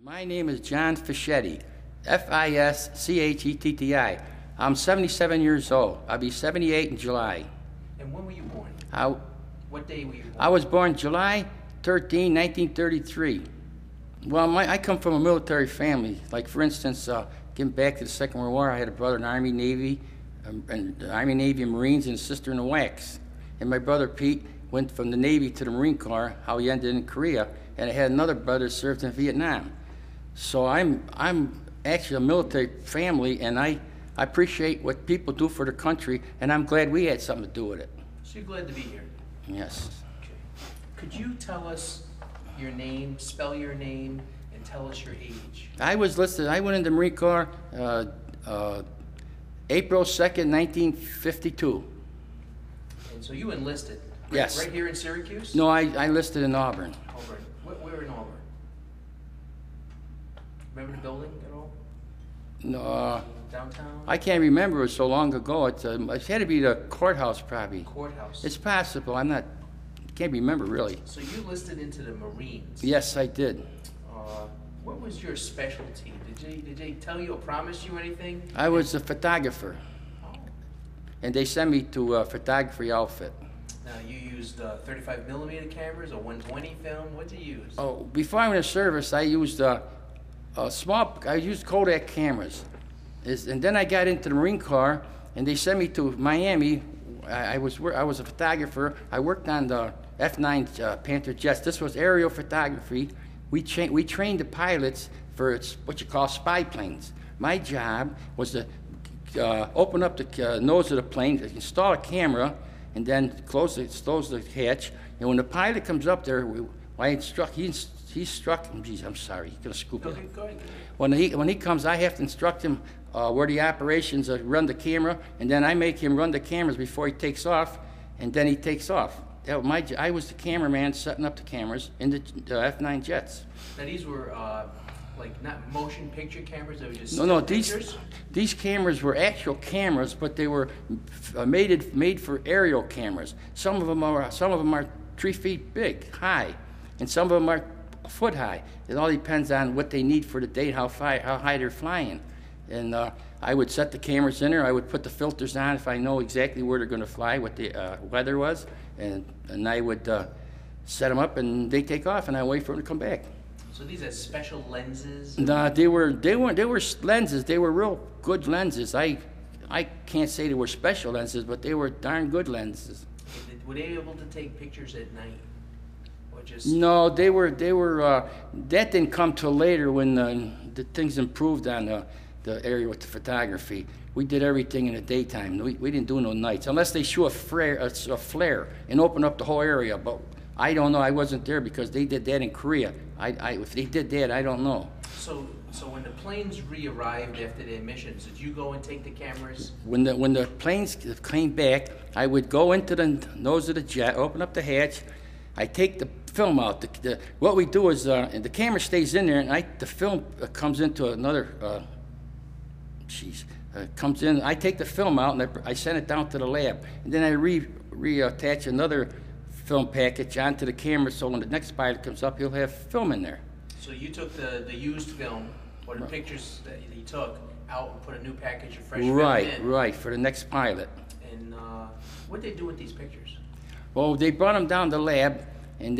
My name is John Fischetti, Fischetti. I'm 77 years old. I'll be 78 in July. And when were you born? What day were you born? I was born July 13, 1933. Well, I come from a military family. Like, for instance, getting back to the Second World War, I had a brother in the Army, Navy, and Marines, and a sister in the WACs. And my brother Pete went from the Navy to the Marine Corps, how he ended in Korea, and I had another brother who served in Vietnam. So I'm actually a military family, and I appreciate what people do for their country, and I'm glad we had something to do with it. So you're glad to be here? Yes. Okay. Could you tell us your name, spell your name, and tell us your age? I went in the Marine Corps April 2nd, 1952. And so you enlisted? Yes. Right here in Syracuse? No, I enlisted in Auburn. Auburn. Where in Auburn? Remember the building at all? No, downtown? I can't remember. It was so long ago. It had to be the courthouse, probably. Courthouse. It's possible. Can't remember really. So you enlisted into the Marines? Yes, I did. What was your specialty? Did they tell you or promise you anything? I was a photographer, and they sent me to a photography outfit. Now, you used 35 millimeter cameras or 120 film? What did you use? Oh, before I went to service, I used I used Kodak cameras, and then I got into the Marine Corps, and they sent me to Miami. I was a photographer. I worked on the F-9 Panther jets. This was aerial photography. We trained the pilots for what you call spy planes. My job was to open up the nose of the plane, install a camera, and then close the hatch. And when the pilot comes up there, I instruct. He instruct him. Geez, I'm sorry. He's gonna scoop it. Go ahead. When he comes, I have to instruct him where the operations run the camera, and then I make him run the cameras before he takes off, and then he takes off. I was the cameraman setting up the cameras in the F-9 jets. Now these were like not motion picture cameras. They were just No. pictures? These cameras were actual cameras, but they were made for aerial cameras. Some of them are 3 feet high, and some of them are a foot high. It all depends on what they need for the day, how high they're flying. And I would set the cameras in there. I would put the filters on if I know exactly where they're going to fly, what the weather was, and I would set them up, and they take off, and I wait for them to come back. So these are special lenses? No, they were lenses. They were real good lenses. I can't say they were special lenses, but they were darn good lenses. Were they able to take pictures at night? No, they were. That didn't come till later when the things improved on the area with the photography. We did everything in the daytime. We didn't do no nights, unless they show a flare and open up the whole area. But I don't know. I wasn't there because they did that in Korea. If they did that, I don't know. So when the planes re-arrived after their missions, did you go and take the cameras? When the planes came back, I would go into the nose of the jet, open up the hatch. I take the film out. What we do is the camera stays in there, and the film comes into another. Comes in. I take the film out, and I send it down to the lab, and then I reattach another film package onto the camera, so when the next pilot comes up, he'll have film in there. So you took the used film or the pictures that you took out and put a new package of fresh film in. Right, for the next pilot. And what did they do with these pictures? Well, they brought them down to the lab, and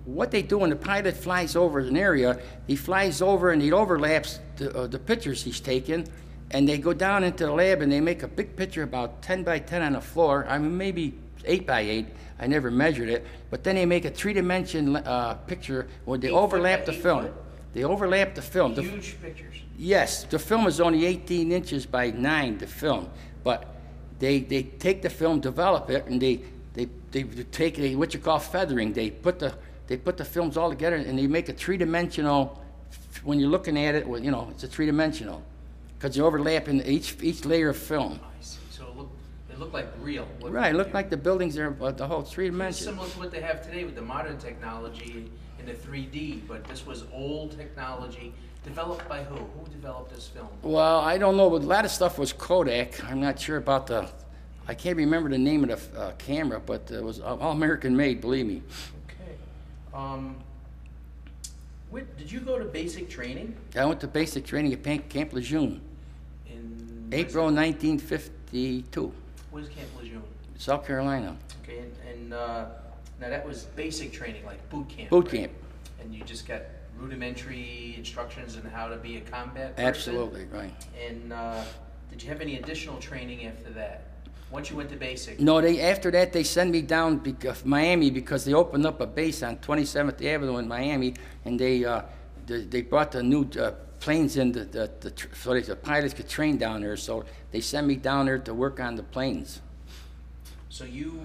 what they do when the pilot flies over an area, he flies over and he overlaps the pictures he's taken, and they go down into the lab and they make a big picture about 10 by 10 on the floor. I mean, maybe 8 by 8. I never measured it, but then they make a 3-dimension picture where they overlap the film. They overlap the film. Huge pictures. Yes, the film is only 18 inches by 9. The film, but they take the film, develop it, and they take what you call feathering. They put the films all together, and they make a 3-dimensional. When you're looking at it, it's a 3-dimensional because you overlap in each layer of film. I see. So it looked like real. Right, it looked like the buildings are the whole 3-dimensional. Similar to what they have today with the modern technology in the 3D, but this was old technology developed by who? Who developed this film? Well, I don't know, but a lot of stuff was Kodak. I'm not sure about I can't remember the name of the camera, but it was all American made, believe me. Okay. Did you go to basic training? I went to basic training at Camp Lejeune, In April 1952, Where's Camp Lejeune? South Carolina. Okay, and now that was basic training, like boot camp. Boot right? camp. And you just got rudimentary instructions on how to be a combat person? Absolutely, right. And did you have any additional training after that? Once you went to basic? No, after that they sent me down Miami because they opened up a base on 27th Avenue in Miami, and they brought the new planes in so the pilots could train down there. So they sent me down there to work on the planes. So you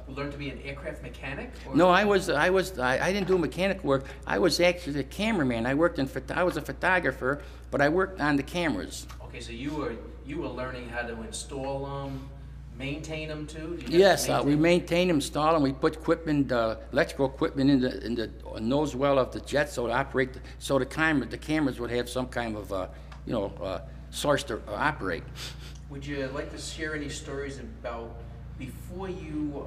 learned to be an aircraft mechanic? Or? No, I didn't do mechanical work. I was actually a cameraman. I was a photographer, but I worked on the cameras. Okay, so you were learning how to install them, maintain them too? Yes, we maintain them, install them. We put equipment, electrical equipment in the nose well of the jet, so to operate, so the cameras would have some kind of, source to operate. Would you like to share any stories about before you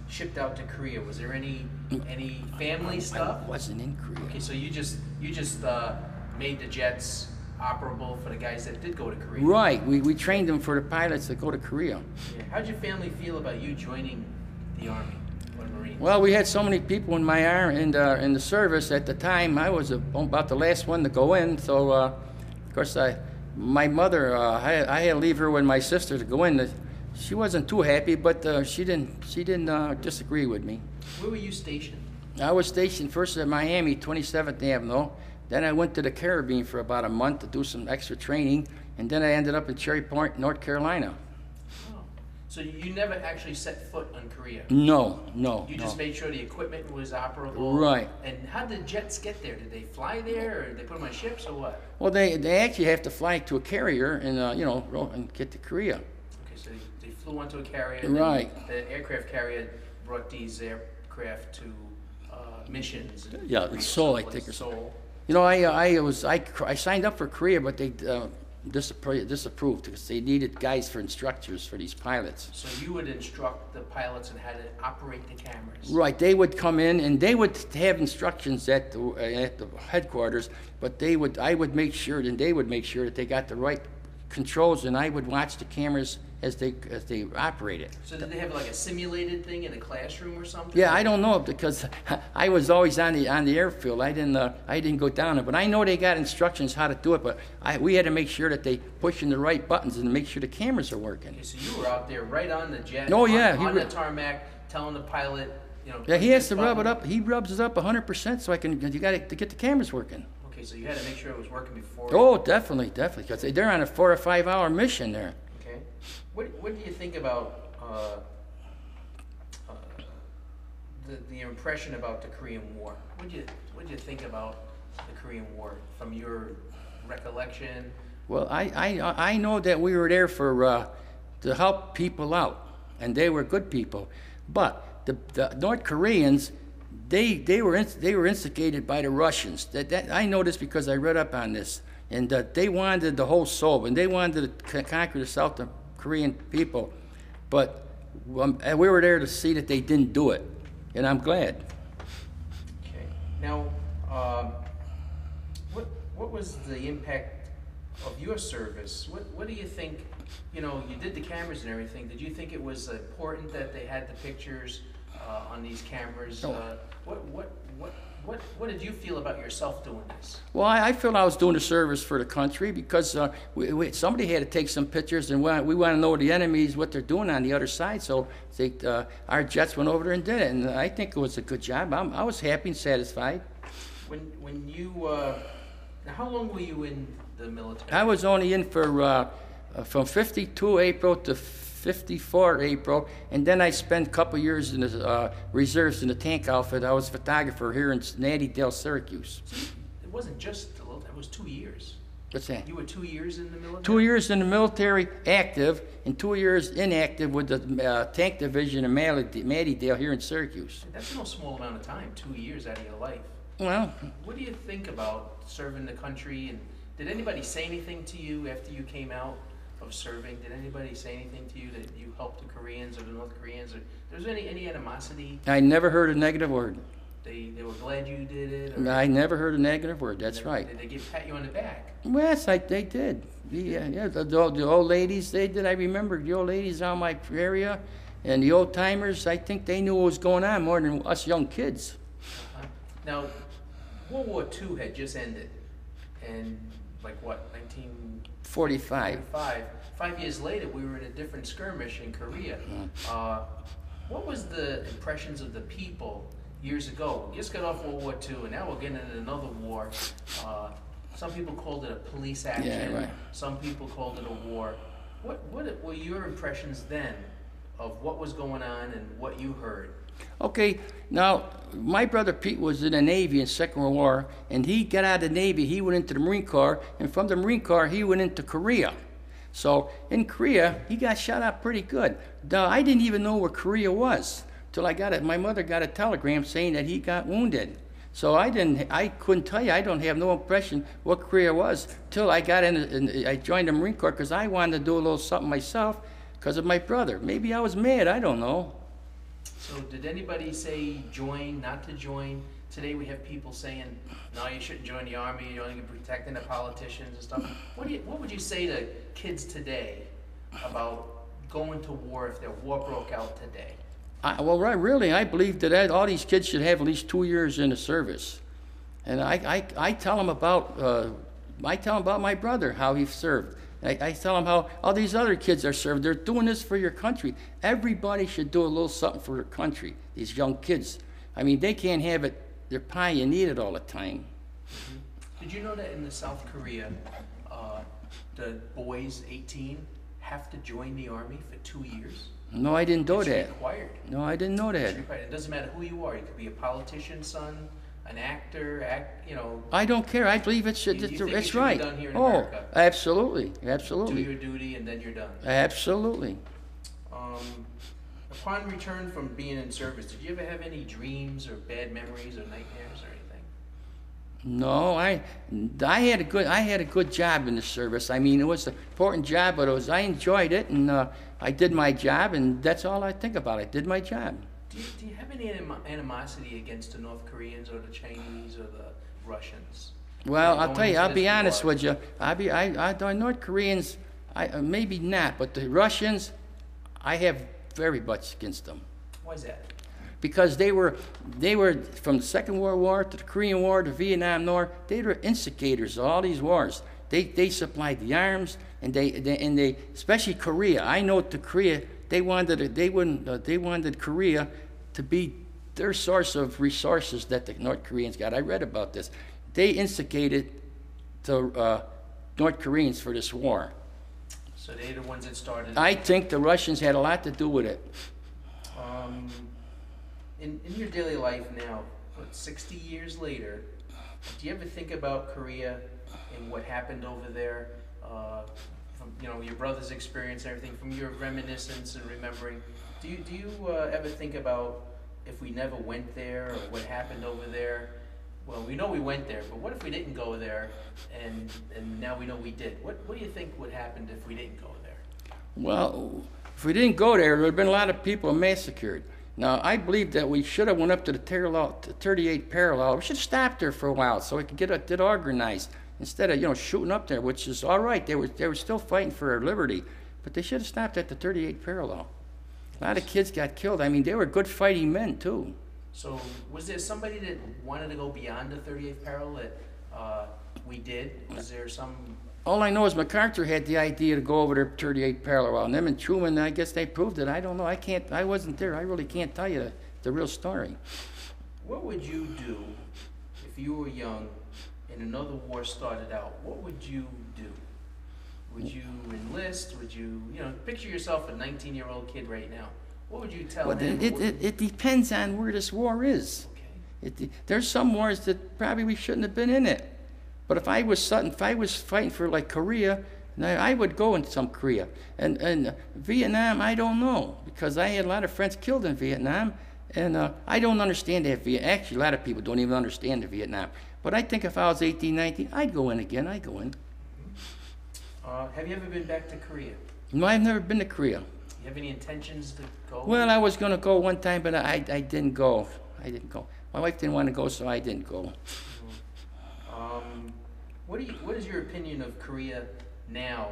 shipped out to Korea? Was there any family stuff? I wasn't in Korea. Okay, so you just made the jets operable for the guys that did go to Korea. Right. We trained them for the pilots that go to Korea. Yeah. How'd your family feel about you joining the Army or Marines? Well, we had so many people in in the service at the time. I was about the last one to go in. So, of course, my mother, I had to leave her with my sister to go in. She wasn't too happy, but she didn't disagree with me. Where were you stationed? I was stationed first at Miami, 27th Avenue. Then I went to the Caribbean for about a month to do some extra training, and then I ended up in Cherry Point, North Carolina. Oh. So you never actually set foot on Korea? No. You just made sure the equipment was operable? Right. And how did jets get there? Did they fly there, or did they put them on ships, or what? Well, they actually have to fly to a carrier and, and get to Korea. Okay, so they flew onto a carrier. Right. The aircraft carrier brought these aircraft to missions. Yeah, in Seoul, I think. Seoul. You know, I signed up for Korea, but they disapproved because they needed guys for instructors for these pilots. So you would instruct the pilots on how to operate the cameras. Right. They would come in and they would have instructions at the headquarters, but I would make sure, and they would make sure that they got the right controls, and I would watch the cameras as they operate it. So did they have like a simulated thing in a classroom or something? Yeah, I don't know because I was always on the airfield. I didn't go down there, but I know they got instructions how to do it. But we had to make sure that they pushing the right buttons and make sure the cameras are working. Okay, so you were out there right on the jet. Oh yeah, on the tarmac, telling the pilot, Yeah, he has to rub it up. He rubs it up 100% so you got to get the cameras working. Okay, so you had to make sure it was working before. Oh, definitely, because they're on a 4 or 5 hour mission there. Okay, what do you think about the impression about the Korean War? What do you think about the Korean War from your recollection? Well, I know that we were there for to help people out, and they were good people, but the North Koreans. They were instigated by the Russians. That I know this because I read up on this, and they wanted the whole Seoul, and they wanted to conquer the South Korean people, but we were there to see that they didn't do it, and I'm glad. Okay. Now, what was the impact of your service? What do you think? You know, you did the cameras and everything. Did you think it was important that they had the pictures on these cameras? No. What did you feel about yourself doing this? Well, I feel I was doing a service for the country because somebody had to take some pictures, and we want to know the enemies, what they're doing on the other side. So our jets went over there and did it, and I think it was a good job. I was happy and satisfied. When you now, how long were you in the military? I was only in for from 52 April to 54 April, and then I spent a couple years in the reserves in the tank outfit. I was a photographer here in Natty Dale, Syracuse. It wasn't just a little, it was 2 years. What's that? You were 2 years in the military? 2 years in the military active, and 2 years inactive with the tank division in Natty Dale here in Syracuse. That's no small amount of time, 2 years out of your life. Well, what do you think about serving the country, and did anybody say anything to you after you came out of serving? Did anybody say anything to you that you helped the Koreans or the North Koreans, or was there any animosity? I never heard a negative word. They were glad you did it? Or I never heard a negative word. That's right. Did they pat you on the back? Well, yes, they did. Yeah, the old ladies, they did. I remember the old ladies around my area, and the old timers. I think they knew what was going on more than us young kids. Now, World War II had just ended, and like what, 45. 5 years later, we were in a different skirmish in Korea. What was the impressions of the people years ago? We just got off World War II, and now we're getting into another war. Some people called it a police action. Yeah, right. Some people called it a war. What were your impressions then of what was going on and what you heard? Okay, now, my brother Pete was in the Navy in Second World War, and he got out of the Navy, he went into the Marine Corps, and from the Marine Corps, he went into Korea. So, in Korea, he got shot up pretty good. Now, I didn't even know where Korea was, till I got it. My mother got a telegram saying that he got wounded. So I couldn't tell you, I don't have no impression what Korea was, till I got in, and I joined the Marine Corps, because I wanted to do a little something myself, because of my brother. Maybe I was mad, I don't know. So did anybody say join, not to join? Today we have people saying, no, you shouldn't join the Army, you're only protecting the politicians and stuff. What would you say to kids today about going to war if their war broke out today? I believe that all these kids should have at least 2 years in the service. And I tell them about my brother, how he served. I tell them how all these other kids are served. They're doing this for your country. Everybody should do a little something for their country, these young kids. I mean, they can't have it, their pie, you need it all the time. Mm-hmm. Did you know that in the South Korea, the boys 18 have to join the Army for 2 years? No, I didn't know that. It's required. No, I didn't know that. It's required. It doesn't matter who you are. You could be a politician's son, an actor, I don't care. I believe it should. You think it's it should right. be done here in Oh, America? absolutely. Do your duty and then you're done. Absolutely. Upon return from being in service, did you ever have any dreams or bad memories or nightmares or anything? No, I had a good job in the service. I mean, it was an important job, but I enjoyed it, and I did my job, and that's all I think about. I did my job. Do you have any animosity against the North Koreans or the Chinese or the Russians? Well, I'll tell you. I'll be honest with you. The North Koreans, maybe not, but the Russians, I have very much against them. Why is that? Because they were from the Second World War to the Korean War to Vietnam War. They were instigators of all these wars. They supplied the arms, and they especially Korea. I know to Korea they wanted Korea to be their source of resources that the North Koreans got. I read about this. They instigated the North Koreans for this war. So they're the ones that started. I think the Russians had a lot to do with it. In your daily life now, 60 years later, do you ever think about Korea and what happened over there? From your brother's experience and everything, from your reminiscence and remembering, do you ever think about if we never went there or what happened over there? Well, we know we went there, but what if we didn't go there, and now we know we did? What do you think would happen if we didn't go there? Well, if we didn't go there would have been a lot of people massacred. Now, I believe that we should have went up to the 38 parallel. We should have stopped there for a while so we could get organized instead of shooting up there, which is all right. They were still fighting for their liberty, but they should have stopped at the 38 parallel. A lot of kids got killed. I mean, they were good fighting men too. So, was there somebody that wanted to go beyond the 38th parallel that we did? Was there some? All I know is MacArthur had the idea to go over to 38 parallel, and them and Truman, I guess they proved it. I don't know. I wasn't there. I really can't tell you the real story. What would you do if you were young and another war started out? What would you do? Would you enlist? Would you, picture yourself a 19-year-old kid right now. What would you tell him? It depends on where this war is. Okay. There's some wars that probably we shouldn't have been in it. But if I was fighting for like Korea, I would go in some Korea. And Vietnam, I don't know, because I had a lot of friends killed in Vietnam, and I don't understand that. Actually, a lot of people don't even understand the Vietnam. But I think if I was 18, 19, I'd go in again. I'd go in. Have you ever been back to Korea? No, I've never been to Korea. You have any intentions to go? Well, I was going to go one time, but I didn't go. My wife didn't want to go, so I didn't go. What is your opinion of Korea now,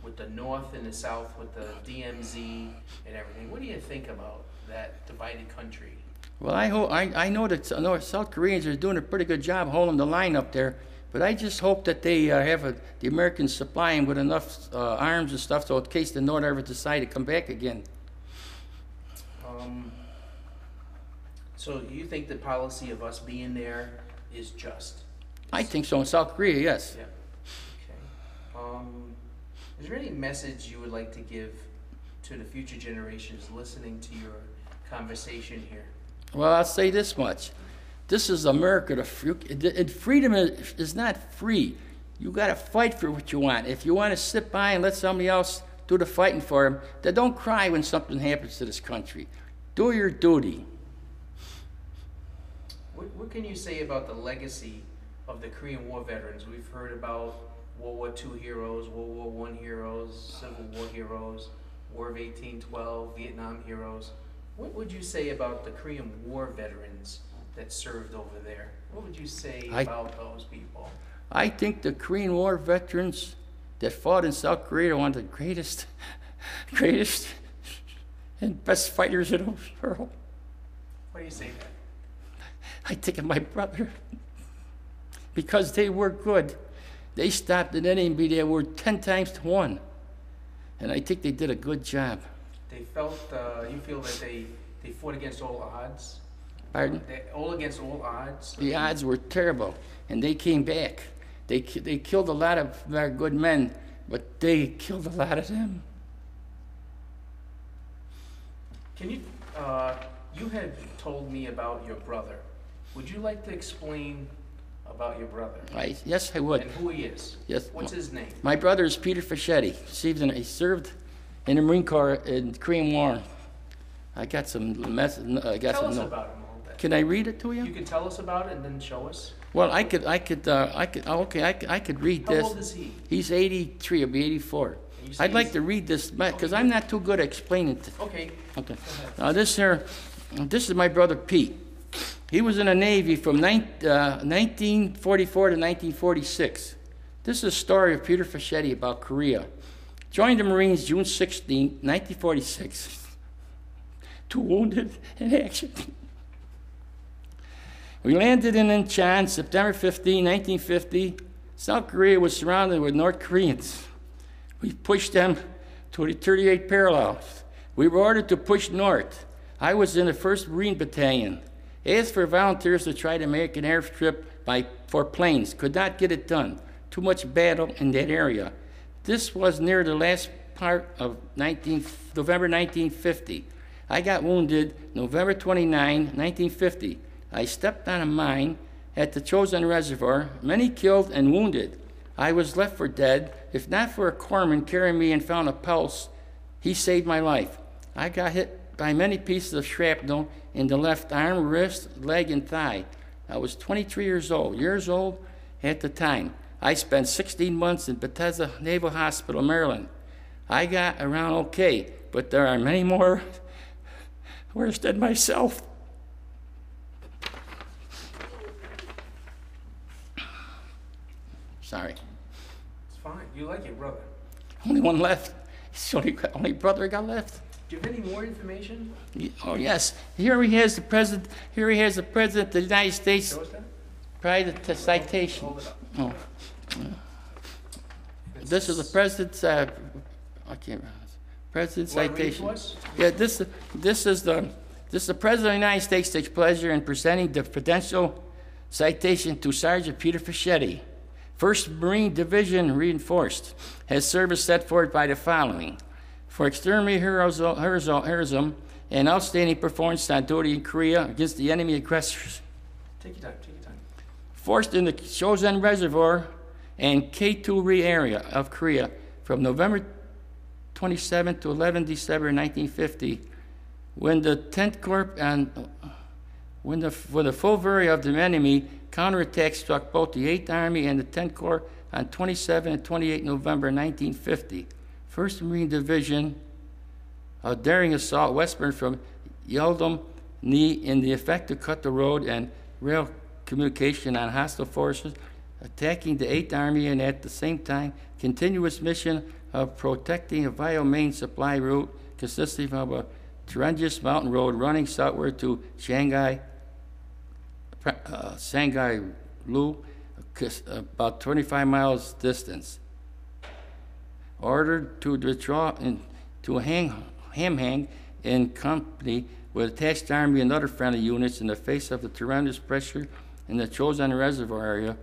with the North and the South, with the DMZ and everything? What do you think about that divided country? Well, I know that South Koreans are doing a pretty good job holding the line up there, but I just hope that they have the Americans supply them with enough arms and stuff, so in case the North ever decide to come back again. So you think the policy of us being there is just? I think so. In South Korea, yes. Yeah. Okay. Is there any message you would like to give to the future generations listening to your conversation here? Well, I'll say this much. This is America. Freedom is not free. You got to fight for what you want. If you want to sit by and let somebody else do the fighting for them, then don't cry when something happens to this country. Do your duty. What can you say about the legacy of the Korean War veterans? We've heard about World War II heroes, World War I heroes, Civil War heroes, War of 1812, Vietnam heroes. What would you say about the Korean War veterans that served over there? What would you say about those people? I think the Korean War veterans that fought in South Korea are one of the greatest and best fighters in the world. Why do you say that? I think of my brother. Because they were good. They stopped an enemy that were 10 times to 1. And I think they did a good job. They felt, you feel that they fought against all odds? Pardon? All against all odds? The odds were terrible, and they came back. They killed a lot of our good men, but they killed a lot of them. Can you, you had told me about your brother. Would you like to explain about your brother? Yes, I would. And who he is? Yes. What's his name? My brother is Peter Fischetti. He served in the Marine Corps in the Korean War. I got some Tell us about him a little bit. Can I read it to you? You can tell us about it and then show us. Well, I could read this. How old is he? He's 83. He'll be 84. I'd like to read this because I'm not too good at explaining it. Okay. Okay. Now this is my brother Pete. He was in the Navy from 1944 to 1946. This is a story of Peter Fischetti about Korea. Joined the Marines June 16, 1946. Two wounded in action. We landed in Incheon September 15, 1950. South Korea was surrounded with North Koreans. We pushed them to the 38 parallels. We were ordered to push north. I was in the 1st Marine Battalion. Asked for volunteers to try to make an airstrip for planes. Could not get it done. Too much battle in that area. This was near the last part of November 1950. I got wounded November 29, 1950. I stepped on a mine at the Chosin Reservoir. Many killed and wounded. I was left for dead. If not for a corpsman carrying me and found a pulse, he saved my life. I got hit by many pieces of shrapnel in the left arm, wrist, leg, and thigh. I was 23 years old at the time. I spent 16 months in Bethesda Naval Hospital, Maryland. I got around okay, but there are many more worse than myself. Sorry. It's fine. You like your brother. Only one left. It's the only brother I got left. Do you have any more information? Oh yes. Here he has the president. Here he has the president of the United States. Show us that. Private citation. Hold it up. Oh. This is the president's. I can't. President's citation. Read to us? Yeah. This is the president of the United States takes pleasure in presenting the Presidential citation to Sergeant Peter Fischetti, 1st Marine Division Reinforced, has service set forth by the following: for extraordinary heroism and outstanding performance on duty in Korea against the enemy aggressors. Take your time. Take your time. Forced in the Chosin Reservoir and K2 area of Korea from November 27 to 11 December 1950, when the 10th Corps and when the full fury of the enemy counterattack struck both the 8th Army and the 10th Corps on 27 and 28 November 1950. 1st Marine Division, a daring assault westward from Yeldum knee in the effect to cut the road and rail communication on hostile forces attacking the 8th Army, and at the same time continuous mission of protecting a vital main supply route consisting of a treacherous mountain road running southward to Shanghai Lu, about 25 miles distance. Ordered to withdraw to Hamhang in company with attached army and other friendly units in the face of the tremendous pressure in the Chosin Reservoir area,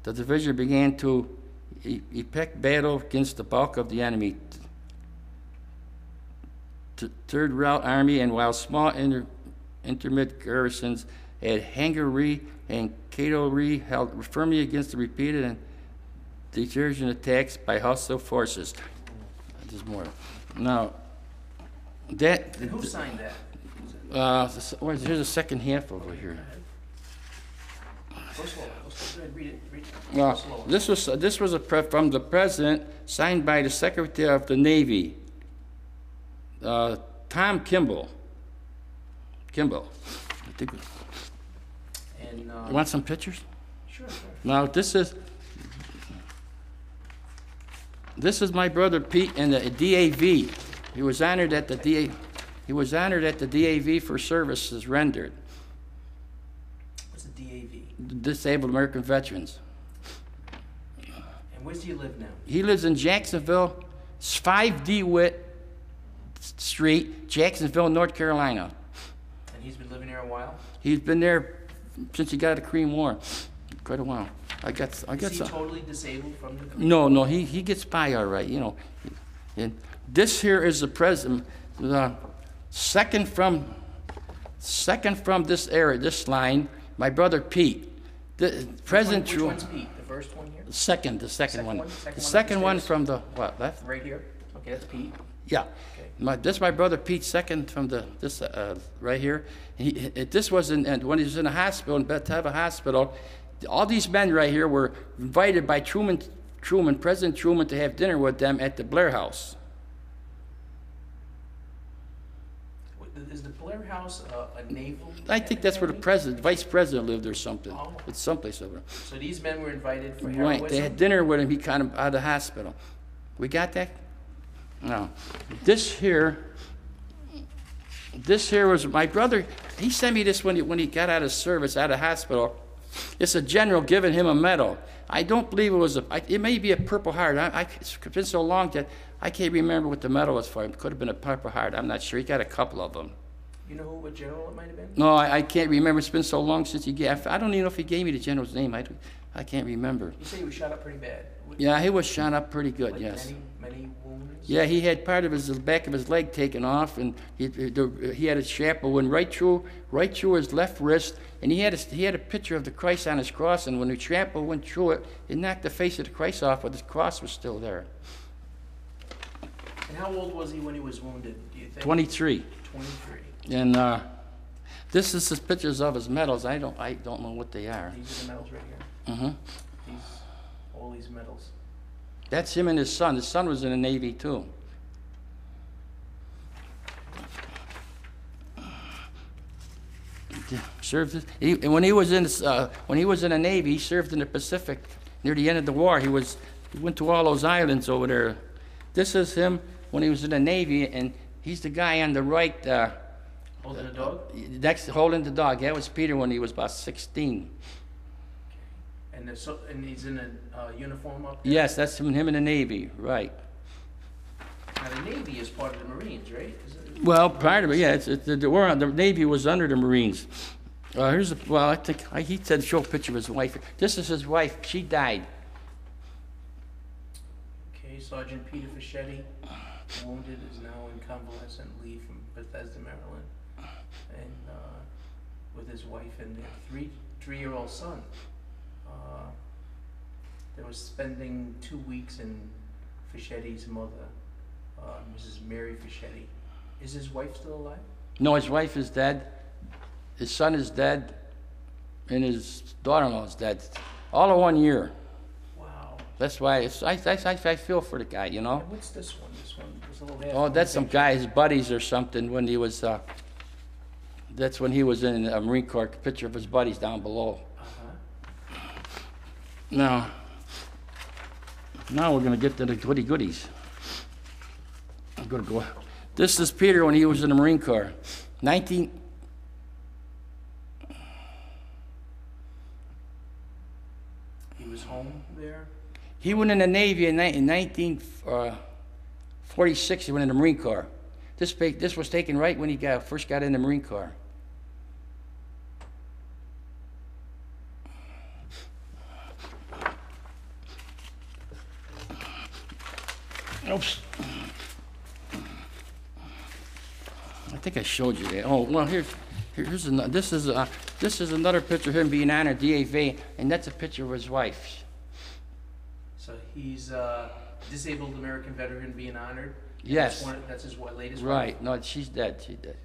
the division began to effect battle against the bulk of the enemy. Third Route Army, and while small intermediate garrisons at Hangari and Kato-ri held firmly against the repeated and deterrent attacks by hostile forces. There's more. Now, that... And who signed that? Here's the second half over here. Go slow. Go slow. Read it. Go slow. This was from the president, signed by the Secretary of the Navy, Tom Kimball. I think. And you want some pictures? Sure. Now this is my brother Pete in the DAV. He was honored at the DAV for services rendered. What's a DAV? Disabled American Veterans. And where does he live now? He lives in Jacksonville, 5 DeWitt Street, Jacksonville, North Carolina. And he's been living here a while? He's been there since he got out of the Korean War. Quite a while. I got Is he some. totally disabled from the... No, he gets by all right, you know. And this here is the president, the second from this area, this line, my brother Pete. The President Which one's Pete? The first one here? The second one. Second The second one upstairs? from the, what, left? Right here? Okay, that's Pete. Yeah. Okay. This is my brother Pete, second from right here. This was when he was in the hospital, in Betava Hospital. All these men right here were invited by President Truman, to have dinner with them at the Blair House. Is the Blair House a naval? I think that's where the vice president lived or something. Oh. It's someplace over there. So these men were invited for Right, heroism? they had dinner with him. He got him out of the hospital. We got that? No. This here was my brother. He sent me this when he got out of service, out of hospital. It's a general giving him a medal. I don't believe it was it may be a Purple Heart. It's been so long that I can't remember what the medal was for. It could have been a Purple Heart. I'm not sure. He got a couple of them. You know what general it might have been? No, I can't remember. It's been so long since he gave. I don't even know if he gave me the general's name. I can't remember. You say he was shot up pretty bad. Yeah, he was shot up pretty good. Like Yes. Many wounds. Yeah, he had part of the back of his leg taken off, and he had a shrapnel went right through his left wrist, and he had a picture of the Christ on his cross, and when the shrapnel went through it, it knocked the face of the Christ off, but the cross was still there. And how old was he when he was wounded? Do you think? 23. 23. And this is his pictures of his medals. I don't know what they are. These are the medals right here. All these medals. That's him and his son. His son was in the Navy too. Served. And when he was in the Navy, he served in the Pacific. Near the end of the war, he went to all those islands over there. This is him when he was in the Navy, and he's the guy on the right. Holding a dog? Next, holding the dog. That was Peter when he was about 16. And he's in a uniform up there? Yes, that's him in the Navy, right. Now, the Navy is part of the Marines, right? Well, part of it, yeah. The Navy was under the Marines. I think he said show a picture of his wife. This is his wife. She died. Okay, Sergeant Peter Fischetti, wounded, is now in convalescent leave from Bethesda, Maryland, and with his wife and their three-year-old son. They were spending 2 weeks in Fischetti's mother, Mrs. Mary Fischetti. Is his wife still alive? No, his wife is dead. His son is dead, and his daughter-in-law is dead. All in 1 year. Wow. That's why I feel for the guy, you know. And what's this one? This one was a little half. Oh, that's some guy, his buddies or something. When he was, That's when he was in a Marine Corps. Picture of his buddies down below. Now we're going to get to the goodies. I'm going to go. This is Peter when he was in the Marine Corps. He was home there? He went in the Navy in 1946. He went in the Marine Corps. This was taken right when he first got in the Marine Corps. Oops. I think I showed you that. Oh well, here's another. This is another picture of him being honored DAV, and that's a picture of his wife. So he's a disabled American veteran being honored. Yes. That's his latest. Right. Wife? No, she's dead. She's dead.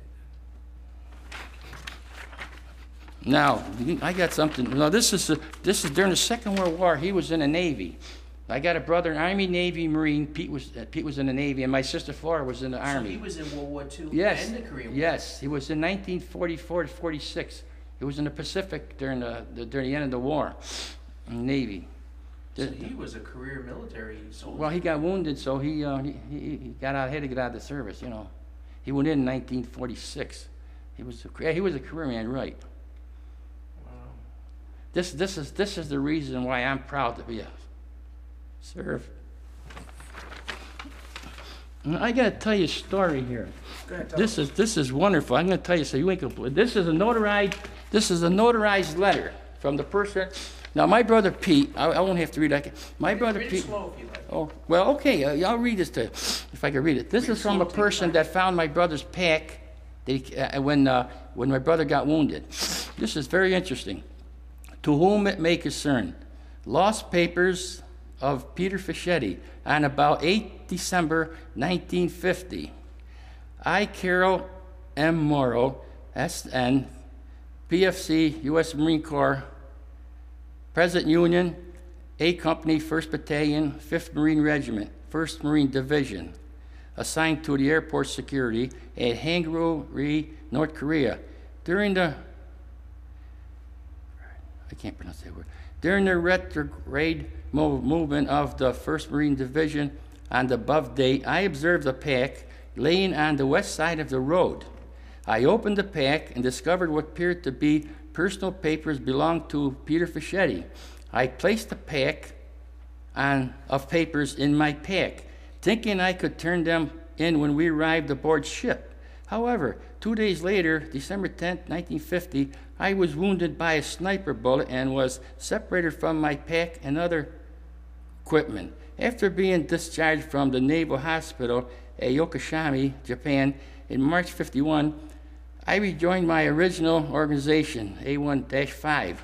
Now I got something. Now this is during the Second World War. He was in the Navy. I got a brother, Army, Navy, Marine. Pete was in the Navy, and my sister Flora was in the Army. So he was in World War II yes. and the Korean War. Yes, he was in 1944 to 46. He was in the Pacific during the end of the war, in the Navy. So he was a career military soldier. Well, he got wounded, so he got out. Had to get out of the service. You know, he went in 1946. He was a career man, right? Wow. This is the reason why I'm proud to be a serve. I got to tell you a story here. Go ahead, This is wonderful. I'm going to tell you so you ain't gonna believe. This is a notarized letter from the person. Now my brother Pete, I won't have to read that. My brother Pete. Pete. Slow if you like. Oh well, okay. I'll read this to you, if I can read it. This is from a person that found my brother's pack when my brother got wounded. This is very interesting. To whom it may concern, lost papers of Peter Fischetti on about 8 December 1950. I, Carol M. Morrow, SN, PFC, U.S. Marine Corps, President Union, A Company, 1st Battalion, 5th Marine Regiment, 1st Marine Division, assigned to the airport security at Haeundae, North Korea. During the retrograde movement of the 1st Marine Division on the above date, I observed a pack laying on the west side of the road. I opened the pack and discovered what appeared to be personal papers belonging to Peter Fischetti. I placed the pack of papers in my pack, thinking I could turn them in when we arrived aboard ship. However, 2 days later, December 10, 1950, I was wounded by a sniper bullet and was separated from my pack and other equipment. After being discharged from the Naval Hospital at Yokoshima, Japan, in March 51, I rejoined my original organization, A1-5,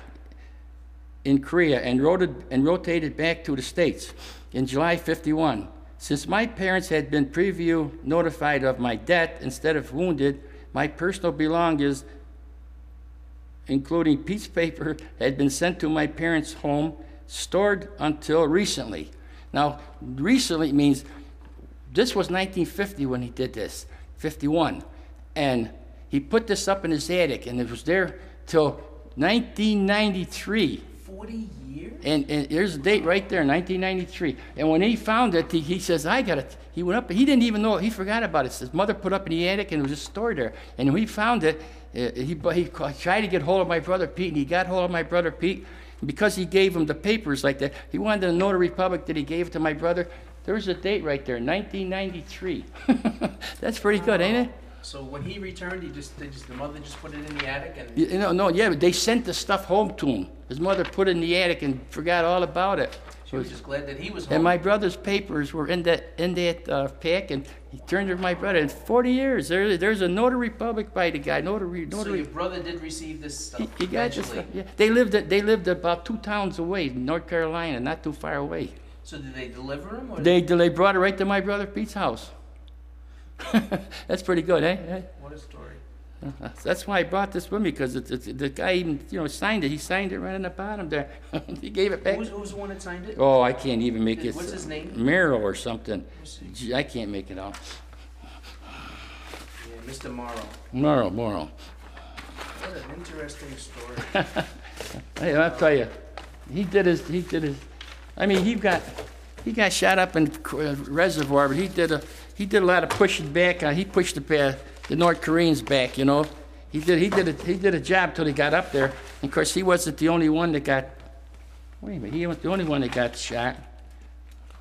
in Korea and rotated back to the States in July 51. Since my parents had been preview notified of my death instead of wounded, my personal belongings, including piece of paper, had been sent to my parents' home, stored until recently. Now, recently means this was 1950 when he did this, 51. And he put this up in his attic, and it was there till 1993. 40 years? And there's a date right there, 1993. And when he found it, he says, I got it. He went up, he didn't even know, he forgot about it. His mother put up in the attic, and it was just stored there. And when he found it, he tried to get hold of my brother Pete, and he got hold of my brother Pete. And because he gave him the papers like that, he wanted a notary public that he gave to my brother. There's a date right there, 1993. That's pretty good, ain't it? So when he returned, the mother just put it in the attic and. But they sent the stuff home to him. His mother put it in the attic and forgot all about it. She was just glad that he was home. And my brother's papers were in that pack, and he turned to my brother. In 40 years, there's a notary public by the guy. Notary. So your brother did receive this stuff. He got this stuff. Yeah. They lived about 2 towns away, North Carolina, not too far away. So did they deliver him? Or they brought it right to my brother Pete's house. That's pretty good, eh? What a story. That's why I brought this with me, because the guy even signed it. He signed it right on the bottom there. He gave it back. Who's the one that signed it? Oh, I can't even make it. What's his name? Merrill or something. Gee, I can't make it out. Yeah, Mr. Morrow. Morrow. What an interesting story. Hey, I'll tell you, he did his. I mean, he got shot up in reservoir, but he did a lot of pushing back. He pushed the North Koreans back, you know. He did a job till he got up there. And of course, he wasn't the only one that got. Wait a minute, he wasn't the only one that got shot.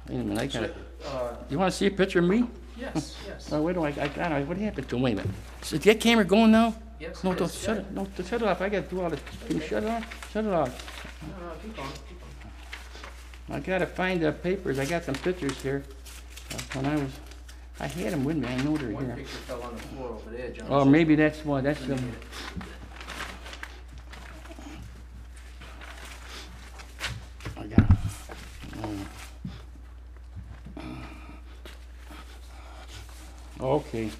Wait a minute, I got it. You want to see a picture of me? Yes, yes. Oh, wait, what happened to him? Wait a minute. So, is that camera going now? Yes, No, it don't is, shut yeah. it. No, shut it off. I got to do all this. Can you shut it off? Shut it off. No, keep on, keep on. I got to find the papers. I got some pictures here. When I had them with me. I know they're One here. picture fell on the floor over there, John. Oh, maybe that's one. That's the. I got. Okay. Did you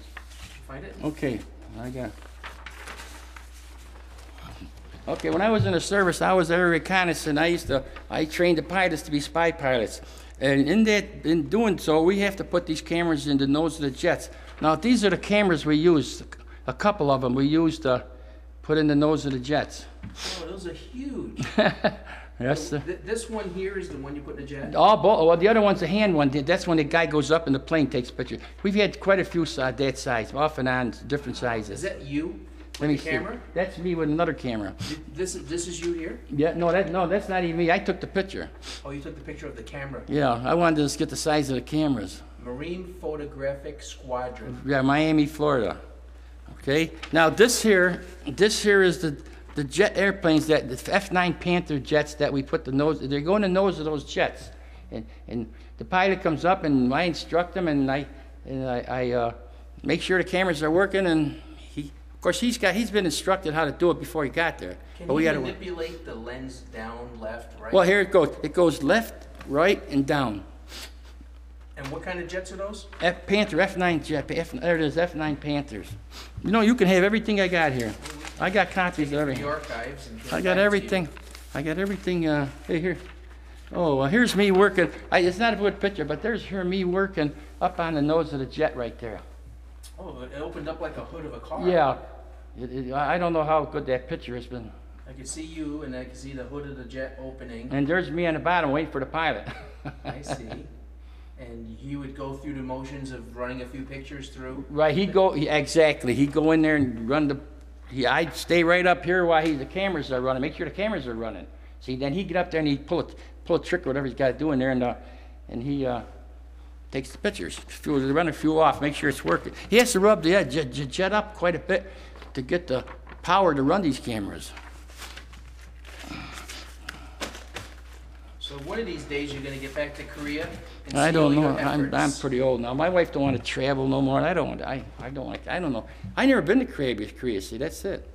find it? Okay. I got. Okay, when I was in the service, I was air reconnaissance. I trained the pilots to be spy pilots. And in doing so, we have to put these cameras in the nose of the jets. Now, these are the cameras we used. A couple of them we used to put in the nose of the jets. Oh, those are huge. Yes, sir. This one here is the one you put in the jet? Well, the other one's a hand one. That's when the guy goes up in the plane, takes a picture. We've had quite a few that size, off and on, different sizes. Is that you? Let me With the camera? see. That's me with another camera. This is you here? Yeah, no, that's not even me. I took the picture. Oh, you took the picture of the camera. Yeah, I wanted to just get the size of the cameras. Marine Photographic Squadron. Yeah, Miami, Florida. Okay. Now this here is the jet airplanes that the F-9 Panther jets that we put the nose. They go in the nose of those jets, and the pilot comes up and I instruct them and I make sure the cameras are working and of course he's been instructed how to do it before he got there. Can but we you gotta manipulate the lens down, left, right? Well, here it goes. It goes left, right, and down. And what kind of jets are those? Panther, F-9 jet. There it is, F-9 Panthers. You know, you can have everything I got here. I got copies of everything. The archives. And I got everything. I got everything. Hey, here. Oh, well, here's me working. It's not a good picture, but there's me working up on the nose of the jet right there. Oh, it opened up like a hood of a car. Yeah. I don't know how good that picture has been. I can see you, and I can see the hood of the jet opening. And there's me on the bottom waiting for the pilot. I see. And he would go through the motions of running a few pictures through. Right, exactly. He'd go in there and run I'd stay right up here while the cameras are running. Make sure the cameras are running. See, then he'd get up there and he'd pull a trick or whatever he's got to do in there, and he takes the pictures. Run a few off, make sure it's working. He has to rub the jet up quite a bit to get the power to run these cameras. So one of these days you're going to get back to Korea and I see don't all know. your efforts. I'm pretty old now. My wife don't want to travel no more. I don't know. I never been to Korea. See, that's it.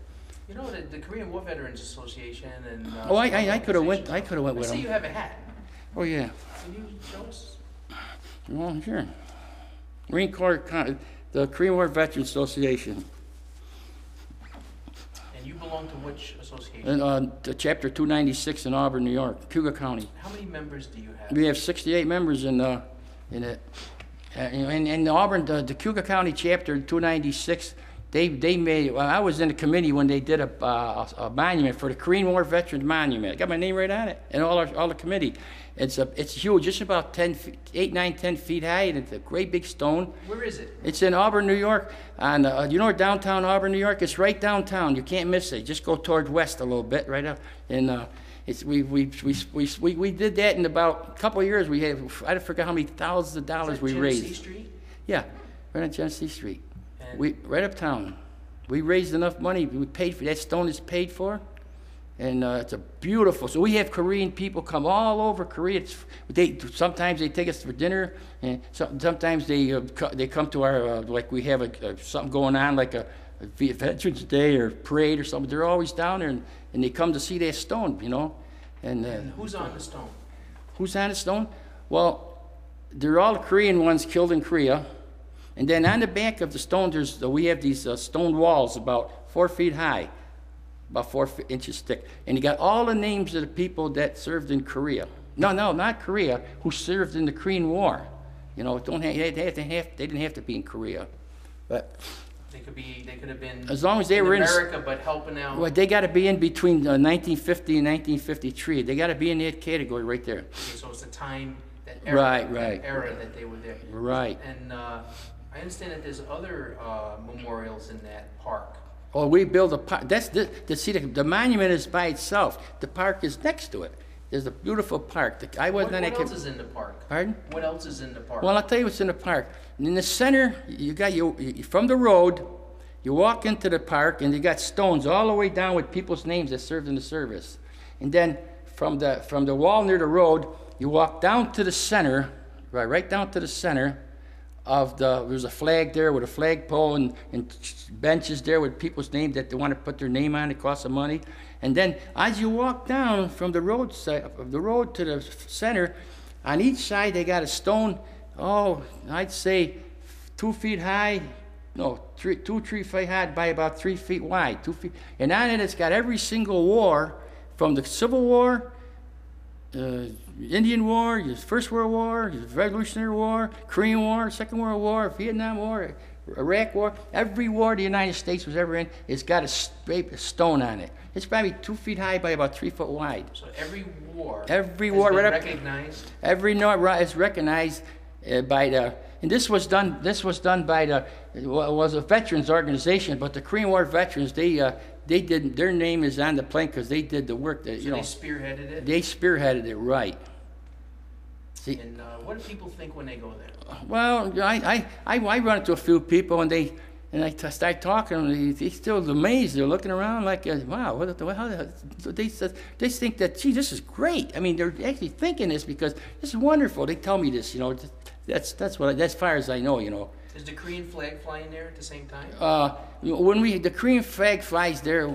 You know the Korean War Veterans Association and. Oh, I could have went. I could have went I with see them. you have a hat. Oh yeah. Can you show us? Well, sure. Marine Corps, the Korean War Veterans Association, And you belong to which association? and the Chapter 296 in Auburn, New York, Cuga County. How many members do you have? We have 68 members in it. In Auburn, the Cuga County Chapter 296, they made. Well, I was in the committee when they did a monument for the Korean War Veterans Monument. I got my name right on it, and all the committee. It's huge, just about 8, 9, 10 feet high, and it's a great big stone. Where is it? It's in Auburn, New York. And you know where downtown Auburn, New York? It's right downtown. You can't miss it. Just go toward west a little bit, right up. And we did that in about a couple of years. We had, I forgot how many thousands of dollars we raised. Genesee Street? Yeah, right on Genesee Street. And Right uptown. We raised enough money. We paid for that stone. Is paid for. And it's a beautiful. So we have Korean people come all over Korea. Sometimes they take us for dinner, and sometimes they come to our like we have something going on like a Veterans Day or parade or something. They're always down there, and they come to see that stone, you know. And who's on the stone? Who's on the stone? Well, they're all the Korean ones killed in Korea, and then on the back of the stone, we have these stone walls about 4 feet high. About 4 inches thick, and you got all the names of the people that served in Korea. No, not Korea. Who served in the Korean War? You know, they didn't have to be in Korea, but They They could have been as long as they were in America, but helping out. Well, they got to be in between 1950 and 1953. They got to be in that category right there. Okay, so it's the time, that era, Right. that era that they were there. Right. And I understand that there's other memorials in that park. Oh, we build a park. That's the monument is by itself. The park is next to it. There's a beautiful park. What else is in the park? Pardon? What else is in the park? Well, I'll tell you what's in the park. In the center, you got from the road, you walk into the park, and you got stones all the way down with people's names that served in the service. And then from the wall near the road, you walk down to the center, right down to the center of there's a flag there with a flagpole and benches there with people's names that they want to put their name on. It costs some money. And then as you walk down from the road to the center, on each side they got a stone, I'd say 2 feet high, no, 2 3 feet high by about 3 feet wide, 2 feet. And on it, it's got every single war from the Civil War, Indian War, the First World War, the Revolutionary War, Korean War, Second World War, Vietnam War, Iraq War. Every war the United States was ever in, it's got a stone on it. It's probably 2 feet high by about 3 foot wide. So every war has been recognized? Every war is recognized by the, and this was done by was a veterans organization, but the Korean War veterans, they did, their name is on the plank because they did the work that, they spearheaded it? They spearheaded it, right. See, and what do people think when they go there? Well, I run into a few people, and I start talking, and they still amazed. They're looking around like, wow, they think that, gee, this is great. I mean, they're actually thinking this because this is wonderful. They tell me this, that's as far as I know, Is the Korean flag flying there at the same time? The Korean flag flies there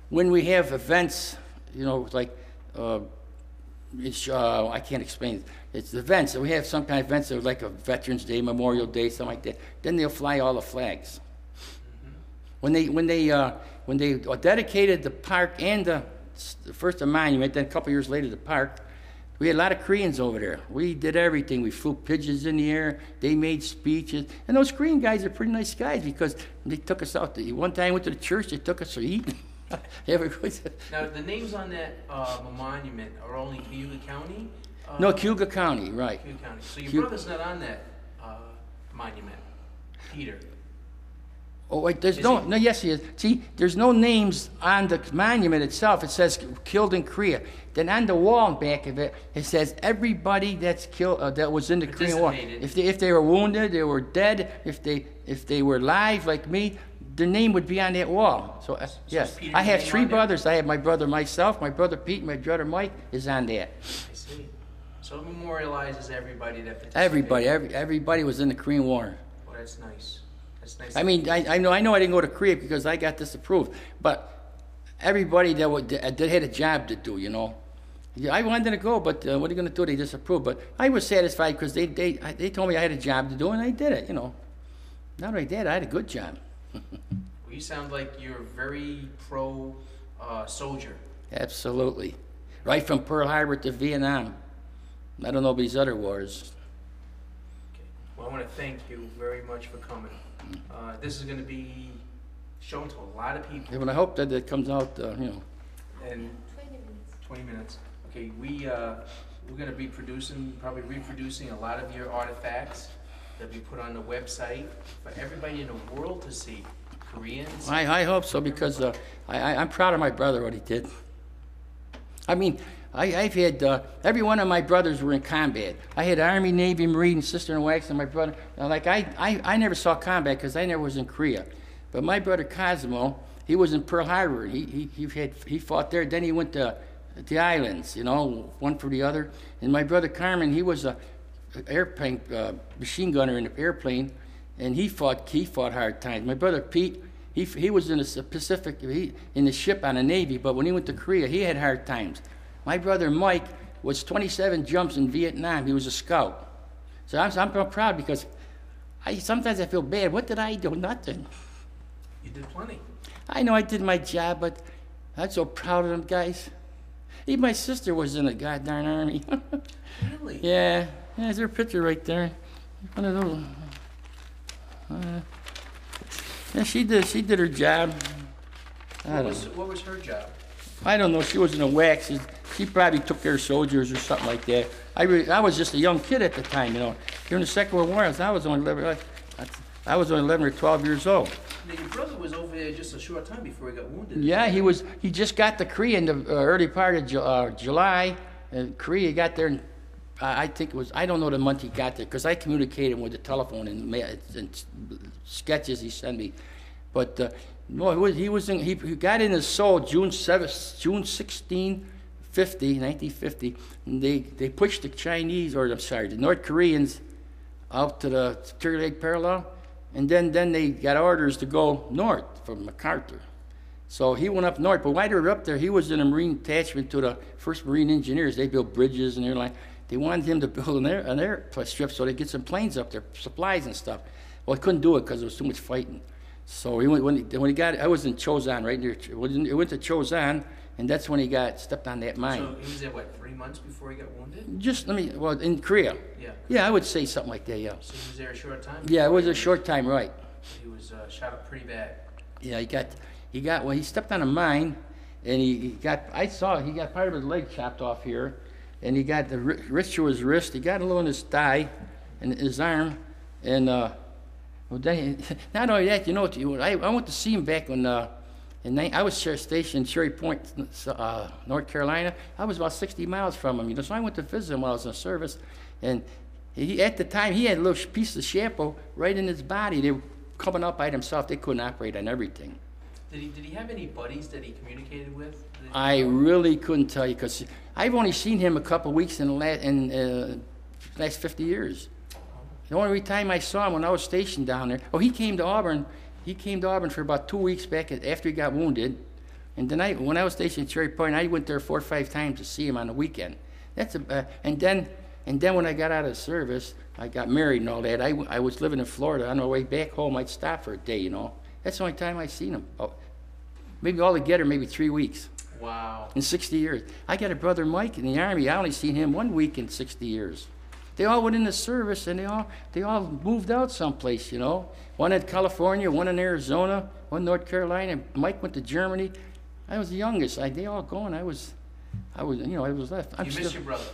when we have events, like, I can't explain it. It's events. We have some kind of events that are like a Veterans Day, Memorial Day, something like that. Then they'll fly all the flags. Mm-hmm. When they dedicated the park and the monument, then a couple years later the park, we had a lot of Koreans over there. We did everything. We flew pigeons in the air. They made speeches. And those Korean guys are pretty nice guys because they took us out to eat. One time I went to the church, they took us to eat. Now, the names on that monument are only Cayuga County? No, Cayuga County, right. Cayuga County. So your brother's not on that monument, Peter? Oh, wait, yes, he is. See, there's no names on the monument itself. It says killed in Korea. Then on the wall in back of it, it says everybody that's killed, that was in the Korean War. If they were wounded, they were dead. If they were alive like me, their name would be on that wall. So yes, I have 3 brothers. I have my brother myself, my brother Pete, and my brother Mike is on that. I see. So it memorializes everybody that participated. Everybody was in the Korean War. Well, that's nice. That's nice. I mean, I know I didn't go to Korea because I got disapproved, but everybody that had a job to do, I wanted to go, but what are you going to do? They disapproved. But I was satisfied because they told me I had a job to do, and I did it. Not only that, I had a good job. Well, you sound like you're very pro soldier. Absolutely. Right from Pearl Harbor to Vietnam. I don't know about these other wars. Okay. Well, I want to thank you very much for coming. This is going to be shown to a lot of people. Yeah, but I hope that it comes out, And 20 minutes. 20 minutes. Okay, we're going to be probably reproducing a lot of your artifacts that we put on the website for everybody in the world to see. Koreans. I hope so because I'm proud of my brother, what he did. I mean, I've had, every one of my brothers were in combat. I had Army, Navy, Marine, sister in wax, and my brother. I never saw combat because I never was in Korea. But my brother Cosmo, he was in Pearl Harbor. He fought there. Then he went to the islands, one for the other. And my brother Carmen, he was a airplane machine gunner in the airplane, and he fought hard times. My brother Pete, he was in the Pacific, in the ship on the Navy, but when he went to Korea, he had hard times. My brother Mike was 27 jumps in Vietnam. He was a scout. So I'm proud because sometimes I feel bad. What did I do? Nothing. You did plenty. I know I did my job, but I'm so proud of them guys. Even my sister was in the goddamn Army. Really? Yeah. There's her picture right there. One of those. Yeah, she did her job. What was her job? I don't know. She was in a wax. She probably took care of soldiers or something like that. I was just a young kid at the time, you know. During the Second World War, I was only 11 or 12 years old. Now, your brother was over there just a short time before he got wounded. Yeah, he just got to Korea in the early part of July. Korea, he got there, and I think it was, I don't know the month he got there, because I communicated with the telephone and sketches he sent me. But no, he got in his soul June 16, 1950. And they pushed the Chinese, or I'm sorry, the North Koreans out to the Superior Lake Parallel, and then they got orders to go north from MacArthur. So he went up north, but while they were up there, he was in a Marine attachment to the 1st Marine Engineers. They built bridges and airline. They wanted him to build an air strip so they get some planes up there, supplies and stuff. Well, he couldn't do it because there was too much fighting. So he went, when he got, I was in Chosan, right near, he went to Chosan, and that's when he got stepped on that mine. So he was there, what, 3 months before he got wounded? Well, in Korea. Yeah. Yeah, I would say something like that, yeah. So he was there a short time? Yeah, it was a short time, right. He was shot up pretty bad. Yeah, well, he stepped on a mine, and he got part of his leg chopped off here, and he got the wrist to his wrist, he got a little in his thigh, and his arm, and well, not only that, you know, I went to see him back when, I was stationed in Cherry Point, North Carolina. I was about 60 miles from him, you know, so I went to visit him while I was in service, and at the time, he had a little piece of shackle right in his body. They were coming up by themselves. They couldn't operate on everything. Did he have any buddies that he communicated with? I really couldn't tell you, because I've only seen him a couple of weeks in the last 50 years. The only time I saw him when I was stationed down there, he came to Auburn. He came to Auburn for about 2 weeks back after he got wounded. And then when I was stationed at Cherry Point, I went there 4 or 5 times to see him on the weekend. And then when I got out of service, I got married and all that. I was living in Florida. On my way back home, I'd stop for a day, you know. That's the only time I seen him. Maybe altogether, maybe 3 weeks. Wow. In 60 years. I got a brother, Mike, in the Army. I only seen him 1 week in 60 years. They all went in the service, and they all moved out someplace, you know. One in California, one in Arizona, one in North Carolina. Mike went to Germany. I was the youngest. They all gone. I was left. You miss your brother?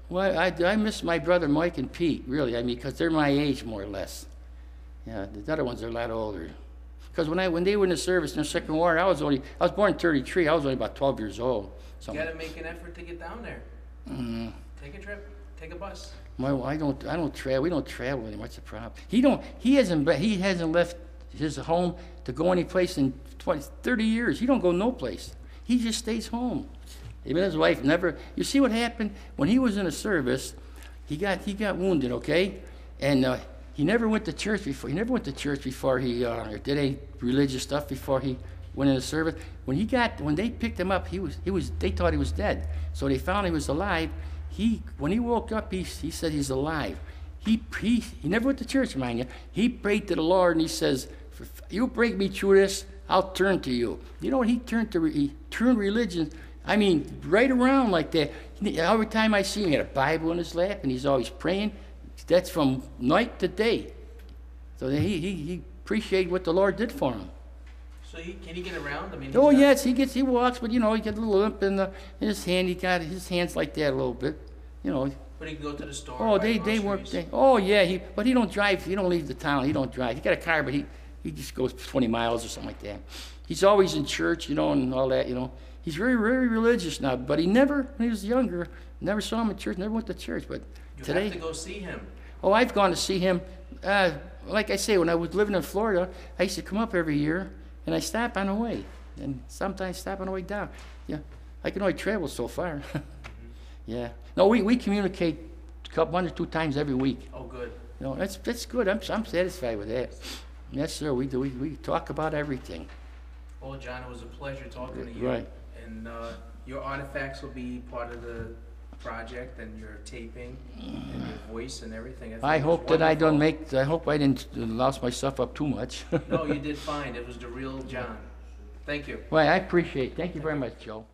Well, I miss my brother Mike and Pete, really. I mean, because they're my age, more or less. Yeah, the other ones are a lot older. Because when they were in the service in the Second War, I was born in '33. I was only about 12 years old. You got to make an effort to get down there. Mm-hmm. Take a trip. Take a bus. I don't travel. We don't travel anymore. What's the problem? He hasn't left his home to go any place in 30 years. He don't go no place. He just stays home. Even his wife never. You see what happened when he was in the service? He got wounded, okay, and he never went to church before. He never went to church before he or did any religious stuff before he went into service. When they picked him up, they thought he was dead. So they found he was alive. When he woke up, he said he's alive. He never went to church, mind you. He prayed to the Lord and he says, "You break me through this, I'll turn to you." You know what? He turned religion. I mean, right around like that. Every time I see him, he had a Bible in his lap and he's always praying. That's from night to day. So he appreciated what the Lord did for him. So can he get around? I mean, yes, he walks, but you know, he got a little limp in his hand. He got his hands like that a little bit, you know. But he can go to the store. Oh, they work. But he don't drive. He don't leave the town. He don't drive. He got a car, but he just goes 20 miles or something like that. He's always in church, you know, and all that, you know. He's very, very religious now, but when he was younger, never saw him in church, never went to church. But today, you have to go see him. Oh, I've gone to see him. Like I say, when I was living in Florida, I used to come up every year. And I stop on the way, and sometimes stop on the way down. Yeah, I can only travel so far. Yeah. No, we communicate 1 or 2 times every week. Oh, good. No, that's good. I'm satisfied with that. Yes, sir. We do. We talk about everything. Well, John, it was a pleasure talking to you. Right. And your artifacts will be part of the project, and your taping, and your voice, and everything. I hope that I didn't louse myself up too much. No, you did fine. It was the real John. Thank you. Well, I appreciate it. Thank you very much, Joe.